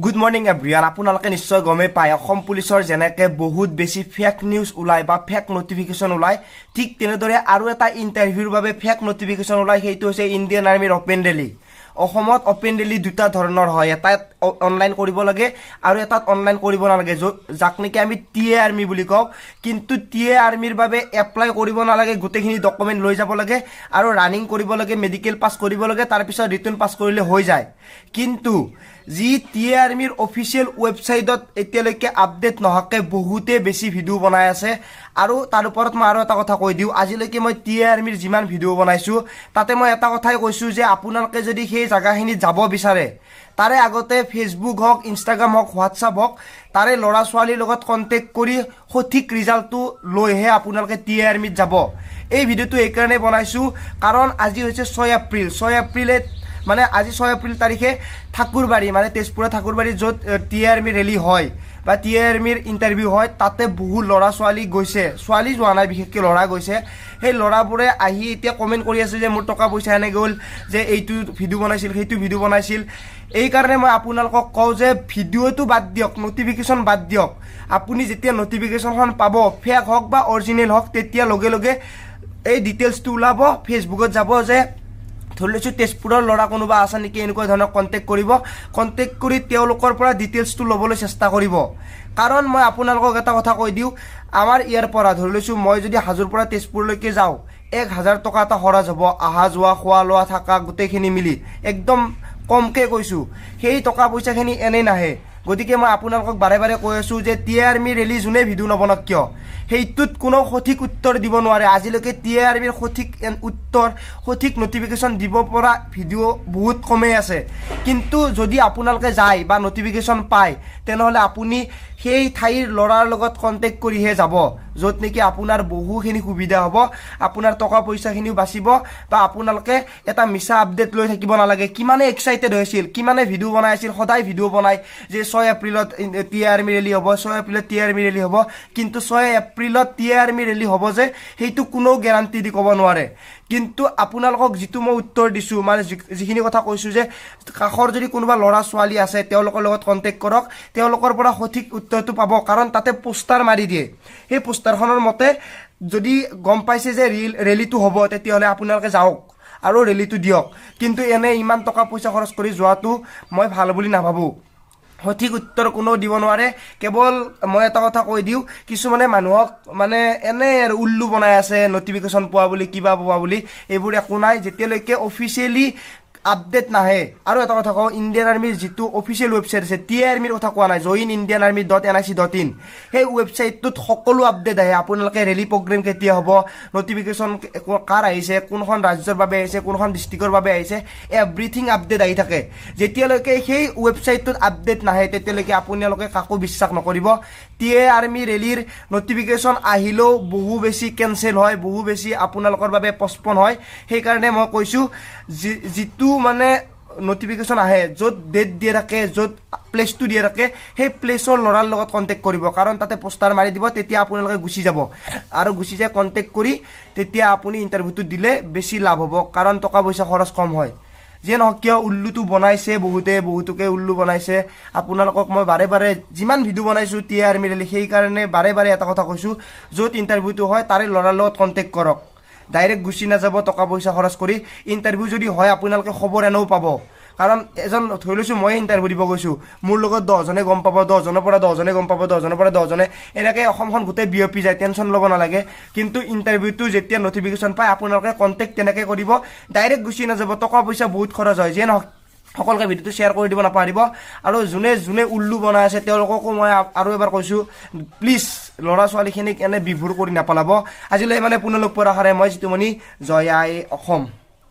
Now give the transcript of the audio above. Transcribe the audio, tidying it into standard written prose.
Good morning everyone আপোনালোকে নিশ্চয় গমেই পায় অসম পুলিচৰ যেনেকৈ বহুত বেছি ফেক নিউজ ওলায় বা ফেক নটিফিকেশ্যন ওলায় ঠিক তেনেদৰে আৰু এটা ইণ্টাৰভিউৰ বাবে ফেক নটিফিকেশ্যন ওলায় সেইটো হৈছে ইণ্ডিয়ান আৰ্মিৰ অপেন ৰেলী অসমত অপেন ৰেলী দুটা ধৰণৰ হয় এটাত অনলাইন কৰিব লাগে আৰু এটাত অনলাইন কৰিব নালাগে যাক নেকি আমি টিএ আৰ্মি বুলি কওঁ কিন্তু টিএ আৰ্মিৰ বাবে এপ্লাই কৰিব নালাগে গোটেইখিনি ডকুমেণ্ট লৈ যাব লাগে আৰু ৰানিং কৰিব লাগে মেডিকেল পাছ কৰিব লাগে তাৰপিছত ৰিটাৰ্ণ পাছ কৰিলে হৈ যায় কিন্তু যি টিএ আৰ্মিৰ অফিচিয়েল ৱেবছাইটত এতিয়ালৈকে আপডেট নোহোৱাকে বহুতে বেছি ভিডিঅ' বনাই আছে আৰু তাৰ ওপৰত মই আৰু এটা কথা কৈ দিওঁ আজিলৈকে মই টিএ আৰ্মিৰ যিমান ভিডিঅ' বনাইছোঁ তাতে মই এটা কথাই কৈছোঁ যে আপোনালোকে যদি সেই জাগাখিনিত যাব বিচাৰে তাৰে আগতে ফেচবুক হওক ইনষ্টাগ্ৰাম হওক হোৱাটছআপ হওক তাৰে ল'ৰা ছোৱালীৰ লগত কণ্টেক্ট কৰি সঠিক ৰিজাল্টটো লৈহে আপোনালোকে টিএ আৰ্মিত যাব এই ভিডিঅ'টো এইকাৰণে বনাইছোঁ কাৰণ আজি হৈছে 6 এপ্ৰিলে মানে আজি 6 এপ্ৰিল তাৰিখে ঠাকুৰবাৰী মানে তেজপুৰৰ ঠাকুৰবাৰী য'ত টিএ আৰ্মি ৰেলী হয় বা টিএ আৰ্মিৰ ইণ্টাৰভিউ হয় তাতে বহু ল'ৰা ছোৱালী গৈছে ছোৱালী যোৱা নাই বিশেষকৈ ল'ৰা গৈছে সেই ল'ৰাবোৰে আহি এতিয়া কমেণ্ট কৰি আছে যে মোৰ টকা পইচা এনে গ'ল যে এইটো ভিডিঅ' বনাইছিল সেইটো ভিডিঅ' বনাইছিল এইকাৰণে মই আপোনালোকক কওঁ যে ভিডিঅ'টো বাদ দিয়ক নটিফিকেশ্যন বাদ দিয়ক আপুনি যেতিয়া নটিফিকেশ্যনখন পাব ফেক হওক বা অৰিজিনেল হওক তেতিয়া লগে লগে এই ডিটেইলছটো ওলাব ফেচবুকত যাব যে ধৰি লৈছোঁ তেজপুৰৰ ল'ৰা কোনোবা আছে নেকি এনেকুৱা ধৰণৰ কণ্টেক্ট কৰি তেওঁলোকৰ পৰা ডিটেইলছটো ল'বলৈ চেষ্টা কৰিব কাৰণ মই আপোনালোকক এটা কথা কৈ দিওঁ আমাৰ ইয়াৰ পৰা ধৰি লৈছোঁ মই যদি হাজোৰ পৰা তেজপুৰলৈকে যাওঁ 1000 টকা এটা খৰচ হ'ব অহা যোৱা খোৱা লোৱা থকা গোটেইখিনি মিলি একদম কমকৈ কৈছোঁ সেই টকা পইচাখিনি এনেই নাহে গতিকে মই আপোনালোকক বাৰে বাৰে কৈ আছোঁ যে টিএ আৰ্মি ৰেলী যোনে ভিডিঅ' নবনাওক কিয় সেইটোত কোনো সঠিক উত্তৰ দিব নোৱাৰে আজিলৈকে টিএ আৰ্মিৰ সঠিক উত্তৰ সঠিক নটিফিকেশ্যন দিব পৰা ভিডিঅ' বহুত কমেই আছে কিন্তু যদি আপোনালোকে যায় বা নটিফিকেশ্যন পায় তেনেহ'লে আপুনি সেই ঠাইৰ ল'ৰাৰ লগত কণ্টেক্ট কৰিহে যাব য'ত নেকি আপোনাৰ বহুখিনি সুবিধা হ'ব আপোনাৰ টকা পইচাখিনিও বাচিব বা আপোনালোকে এটা মিছা আপডেট লৈ থাকিব নালাগে কিমানে এক্সাইটেড হৈছিল কিমানে ভিডিঅ' বনাই আছিল সদায় ভিডিঅ' বনাই যে 6 এপ্ৰিলত টিএ আৰ্মি ৰেলী হ'ব 6 এপ্ৰিলত টিএ আৰ্মি ৰেলী হ'ব কিন্তু 6 এপ্ৰিলত টিএ আৰ্মি ৰেলী হ'ব যে সেইটো কোনো গেৰাণ্টি দি ক'ব নোৱাৰে কিন্তু আপোনালোকক যিটো মই উত্তৰ দিছোঁ মানে যিখিনি কথা কৈছোঁ যে কাষৰ যদি কোনোবা ল'ৰা ছোৱালী আছে তেওঁলোকৰ লগত কণ্টেক্ট কৰক তেওঁলোকৰ পৰা সঠিক উত্তৰটো পাব কাৰণ তাতে পোষ্টাৰ মাৰি দিয়ে সেই পোষ্টাৰখনৰ মতে যদি গম পাইছে যে ৰেলীটো হ'ব তেতিয়াহ'লে আপোনালোকে যাওক আৰু ৰেলীটো দিয়ক কিন্তু এনে ইমান টকা পইচা খৰচ কৰি যোৱাটো মই ভাল বুলি নাভাবোঁ সঠিক উত্তৰ কোনেও দিব নোৱাৰে কেৱল মই এটা কথা কৈ দিওঁ কিছুমানে মানুহক মানে এনে আৰু উল্লু বনাই আছে নটিফিকেশ্যন পোৱা বুলি কিবা পোৱা বুলি এইবোৰ একো নাই যেতিয়ালৈকে অফিচিয়েলি আপডেট নাহে আৰু এটা কথা কওঁ ইণ্ডিয়ান আৰ্মিৰ যিটো অফিচিয়েল ৱেবছাইট আছে টিএ আৰ্মিৰ কথা কোৱা নাই joinindianarmy.nic.in সেই ৱেবছাইটটোত সকলো আপডেট আহে আপোনালোকে ৰেলী প্ৰগ্ৰেম কেতিয়া হ'ব নটিফিকেশ্যন কাৰ আহিছে কোনখন ৰাজ্যৰ বাবে আহিছে কোনখন ডিষ্ট্ৰিক্টৰ বাবে আহিছে এভৰিথিং আপডেট আহি থাকে যেতিয়ালৈকে সেই ৱেবছাইটটোত আপডেট নাহে তেতিয়ালৈকে আপোনালোকে কাকো বিশ্বাস নকৰিব টিএ আৰ্মি ৰেলীৰ নটিফিকেশ্যন আহিলেও বহু বেছি কেঞ্চেল হয় বহু বেছি আপোনালোকৰ বাবে পষ্টপন হয় সেইকাৰণে মই কৈছোঁ যিটো মানে নটিফিকেশ্যন আহে য'ত ডেট দিয়ে থাকে য'ত প্লেচটো দিয়ে থাকে সেই প্লেচৰ ল'ৰাৰ লগত কণ্টেক্ট কৰিব কাৰণ তাতে পোষ্টাৰ মাৰি দিব তেতিয়া আপোনালোকে গুচি যাব আৰু গুচি যায় কণ্টেক্ট কৰি তেতিয়া আপুনি ইণ্টাৰভিউটো দিলে বেছি লাভ হ'ব কাৰণ টকা পইচা খৰচ কম হয় যিয়ে নহওক কিয় উল্লুটো বনাইছে বহুতোকে উল্লু বনাইছে আপোনালোকক মই বাৰে বাৰে যিমান ভিডিঅ' বনাইছোঁ টিএ আৰ্মি ৰেলী সেইকাৰণে বাৰে বাৰে এটা কথা কৈছোঁ য'ত ইণ্টাৰভিউটো হয় তাৰে ল'ৰাৰ লগত কণ্টেক্ট কৰক ডাইৰেক্ট গুচি নাযাব টকা পইচা খৰচ কৰি ইণ্টাৰভিউ যদি হয় আপোনালোকে খবৰ এনেও পাব কাৰণ এজন ধৰি লৈছোঁ মই ইণ্টাৰভিউ দিব গৈছোঁ মোৰ লগত 10জনে গম পাব 10জনৰ পৰা 10জনে গম পাব 10জনৰ পৰা 10জনে এনেকৈ অসমখন গোটেই বিয়পি যায় টেনশ্যন ল'ব নালাগে কিন্তু ইণ্টাৰভিউটো যেতিয়া নটিফিকেশ্যন পায় আপোনালোকে কণ্টেক্ট তেনেকৈ কৰিব ডাইৰেক্ট গুচি নাযাব টকা পইচা বহুত খৰচ হয় যিয়ে নহওক সকলোকে ভিডিঅ'টো শ্বেয়াৰ কৰি দিব নাপাহৰিব আৰু যোনে উল্লু বনাই আছে তেওঁলোককো মই আৰু এবাৰ কৈছোঁ প্লিজ ল'ৰা ছোৱালীখিনিক এনে বিভুৰ কৰি নাপেলাব আজিলৈ মানে পুনৰ লগ পোৱাৰ আশাৰে মই জিতুমণি জয় আই অসম।